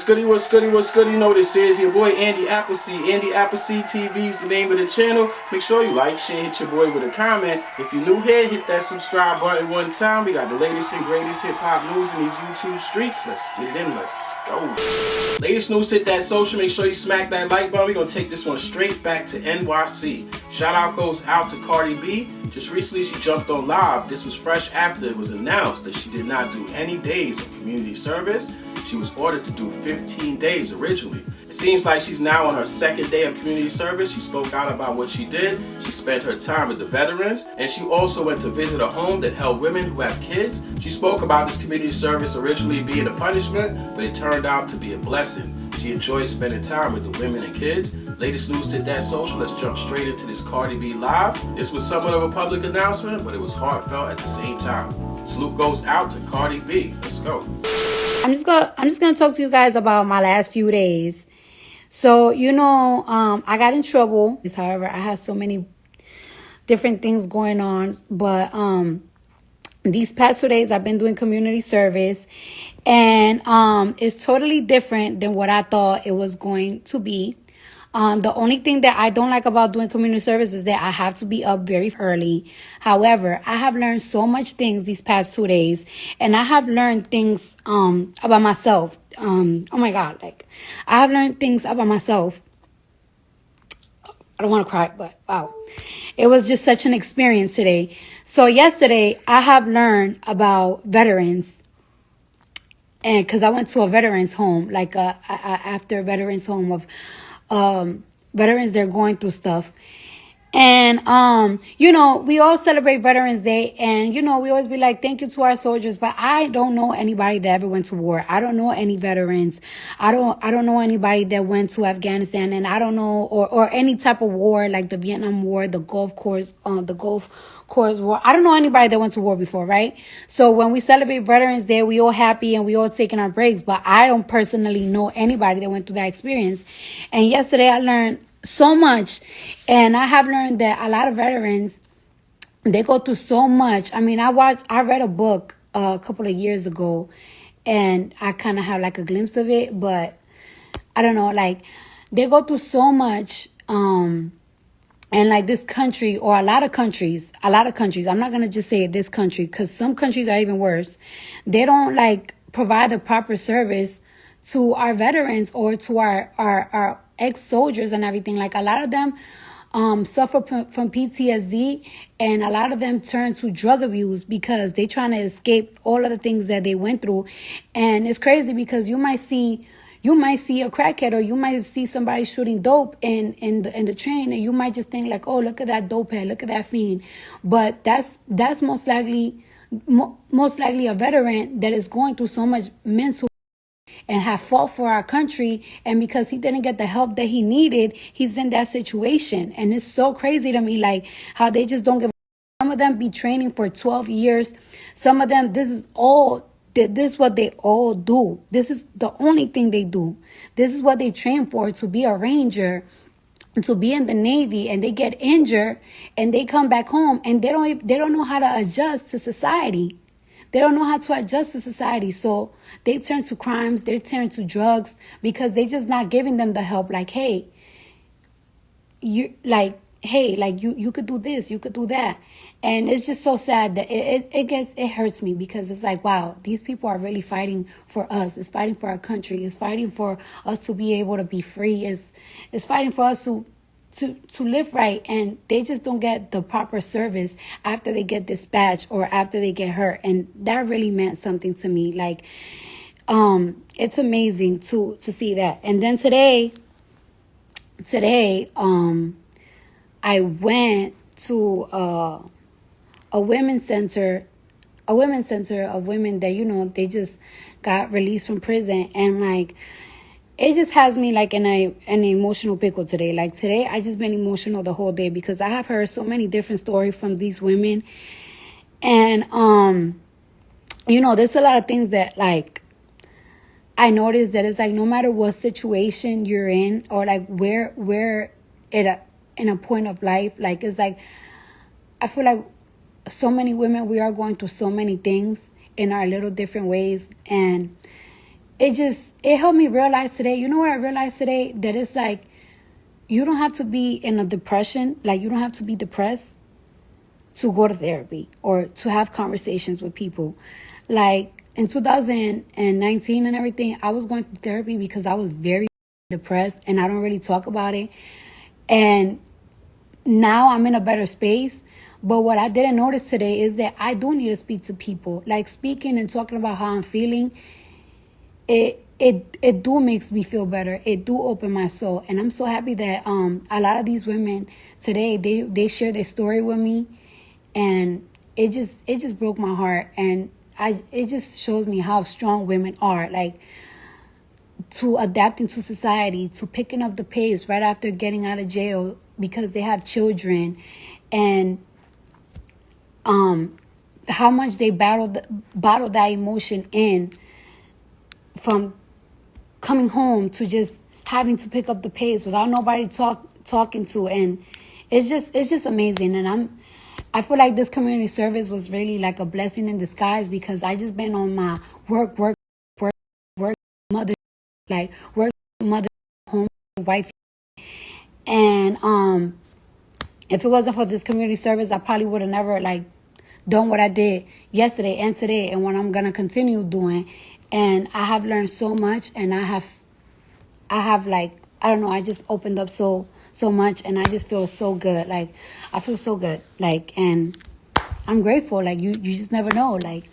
goody, what's goody, what's goody? You know what this is. Your boy Andy Appleseed. Andy Appleseed TV is the name of the channel. Make sure you like, share, hit your boy with a comment. If you're new here, hit that subscribe button one time. We got the latest and greatest hip-hop news in these YouTube streets. Let's get it in. Let's go. Latest news, hit that social. Make sure you smack that like button. We're going to take this one straight back to NYC. Shout out goes out to Cardi B. Just recently, she jumped on live. This was fresh after it was announced that she did not do any days of community service. She was ordered to do 15 days originally. It seems like she's now on her second day of community service. She spoke out about what she did. She spent her time with the veterans, and she also went to visit a home that held women who have kids. She spoke about this community service originally being a punishment, but it turned out to be a blessing. She enjoyed spending time with the women and kids. Latest news to that social. Let's jump straight into this Cardi B live. This was somewhat of a public announcement, but it was heartfelt at the same time. Salute goes out to Cardi B. Let's go. I'm just gonna talk to you guys about my last few days. So I got in trouble. However, I had so many different things going on, but these past 2 days I've been doing community service, and it's totally different than what I thought it was going to be. The only thing that I don't like about doing community service is that I have to be up very early. However, I have learned so much things these past 2 days, and I have learned things about myself. Oh my God, I have learned things about myself. I don't want to cry, but wow. It was just such an experience today. So yesterday, I have learned about veterans. And because I went to a veterans home, after a veterans home of veterans, they're going through stuff. And, we all celebrate Veterans Day, and, we always be like, thank you to our soldiers. But I don't know anybody that ever went to war. I don't know any veterans. I don't know anybody that went to Afghanistan, and I don't know, or any type of war, like the Vietnam War, the Gulf Corps War. I don't know anybody that went to war before, right? So when we celebrate Veterans Day, we all happy and we all taking our breaks. But I don't personally know anybody that went through that experience. And yesterday I learned so much, and I have learned that a lot of veterans, they go through so much. I mean, I read a book a couple of years ago, and I kind of have a glimpse of it, but I don't know, they go through so much, and this country, or a lot of countries, I'm not going to just say this country, because some countries are even worse. They don't provide the proper service to our veterans or to our ex-soldiers and everything. A lot of them suffer from PTSD, and a lot of them turn to drug abuse because they're trying to escape all of the things that they went through. And it's crazy because you might see a crackhead, or you might see somebody shooting dope in the train, and you might just think oh, look at that dope head, look at that fiend. But that's most likely a veteran that is going through so much mental and have fought for our country, and because he didn't get the help that he needed, he's in that situation. And it's so crazy to me, how they just don't give. Some of them be training for 12 years. Some of them, this is what they all do. This is the only thing they do. This is what they train for, to be a ranger, to be in the Navy, and they get injured and they come back home and they don't know how to adjust to society. They don't know how to adjust to society. So they turn to crimes, they turn to drugs, because they just not giving them the help. You could do this, you could do that. And it's just so sad that it hurts me, because it's wow, these people are really fighting for us. It's fighting for our country. It's fighting for us to be able to be free. It's fighting for us to live right, and they just don't get the proper service after they get dispatched or after they get hurt. And that really meant something to me. It's amazing to see that. And then today, I went to a women's center of women that, they just got released from prison, and it just has me in an emotional pickle today. Today, I just been emotional the whole day, because I have heard so many different stories from these women. And, there's a lot of things that, I noticed that it's no matter what situation you're in, or where in a point of life, it's I feel like so many women, we are going through so many things in our little different ways. And it helped me realize today. You know what I realized today? That it's like, you don't have to be in a depression. Like, you don't have to be depressed to go to therapy or to have conversations with people. Like, in 2019 and everything, I was going through therapy because I was very depressed and I don't really talk about it. And now I'm in a better space. But what I didn't notice today is that I do need to speak to people. Like, speaking and talking about how I'm feeling, it do makes me feel better. It do open my soul. And I'm so happy that a lot of these women today, they share their story with me. And it just broke my heart. And it just shows me how strong women are. Like, to adapting to society, to picking up the pace right after getting out of jail because they have children, and how much they bottle that emotion in, from coming home to just having to pick up the pace without nobody talking to. And it's just amazing. And I feel like this community service was really like a blessing in disguise, because I just been on my work, mother, like work, mother, home, wife. And if it wasn't for this community service, I probably would have never like done what I did yesterday and today, and what I'm gonna continue doing. And I have learned so much, and I have like, I don't know, I just opened up so much, and I just feel so good. Like, I feel so good. Like, and I'm grateful. Like, you just never know. Like,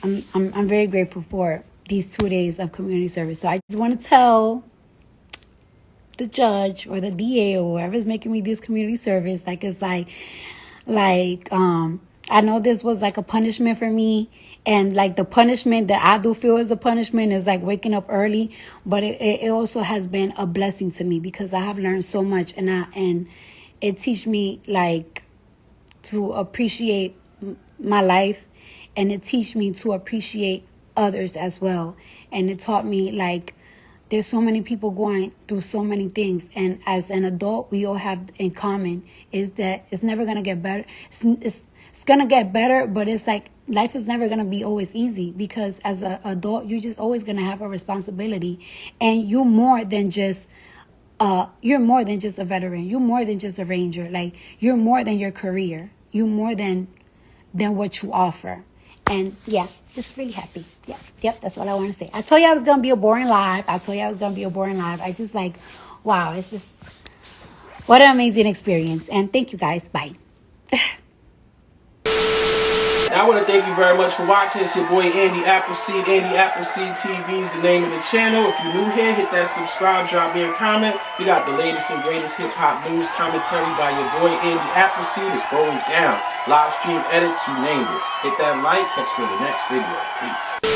I'm very grateful for these 2 days of community service. So I just want to tell the judge or the DA or whoever's making me this community service, like, it's like I know this was like a punishment for me, and like the punishment that I do feel is a punishment is like waking up early, but it also has been a blessing to me, because I have learned so much, and it teach me like to appreciate my life, and it teach me to appreciate others as well. And it taught me like there's so many people going through so many things, and as an adult, we all have in common is that it's never gonna get better. It's gonna get better, but it's like life is never gonna be always easy, because as an adult, you're just always gonna have a responsibility, and you're more than just a veteran. You're more than just a ranger. Like, you're more than your career. You're more than what you offer. And yeah, just really happy. Yeah, yep, that's all I want to say. I told you I was going to be a boring live. I just like, wow, it's just, what an amazing experience. And thank you guys. Bye. I want to thank you very much for watching. It's your boy Andy Appleseed. Andy Appleseed TV is the name of the channel. If you're new here, hit that subscribe, drop me a comment. We got the latest and greatest hip-hop news commentary by your boy Andy Appleseed. It's going down. Live stream edits, you named it. Hit that like, catch me in the next video. Peace.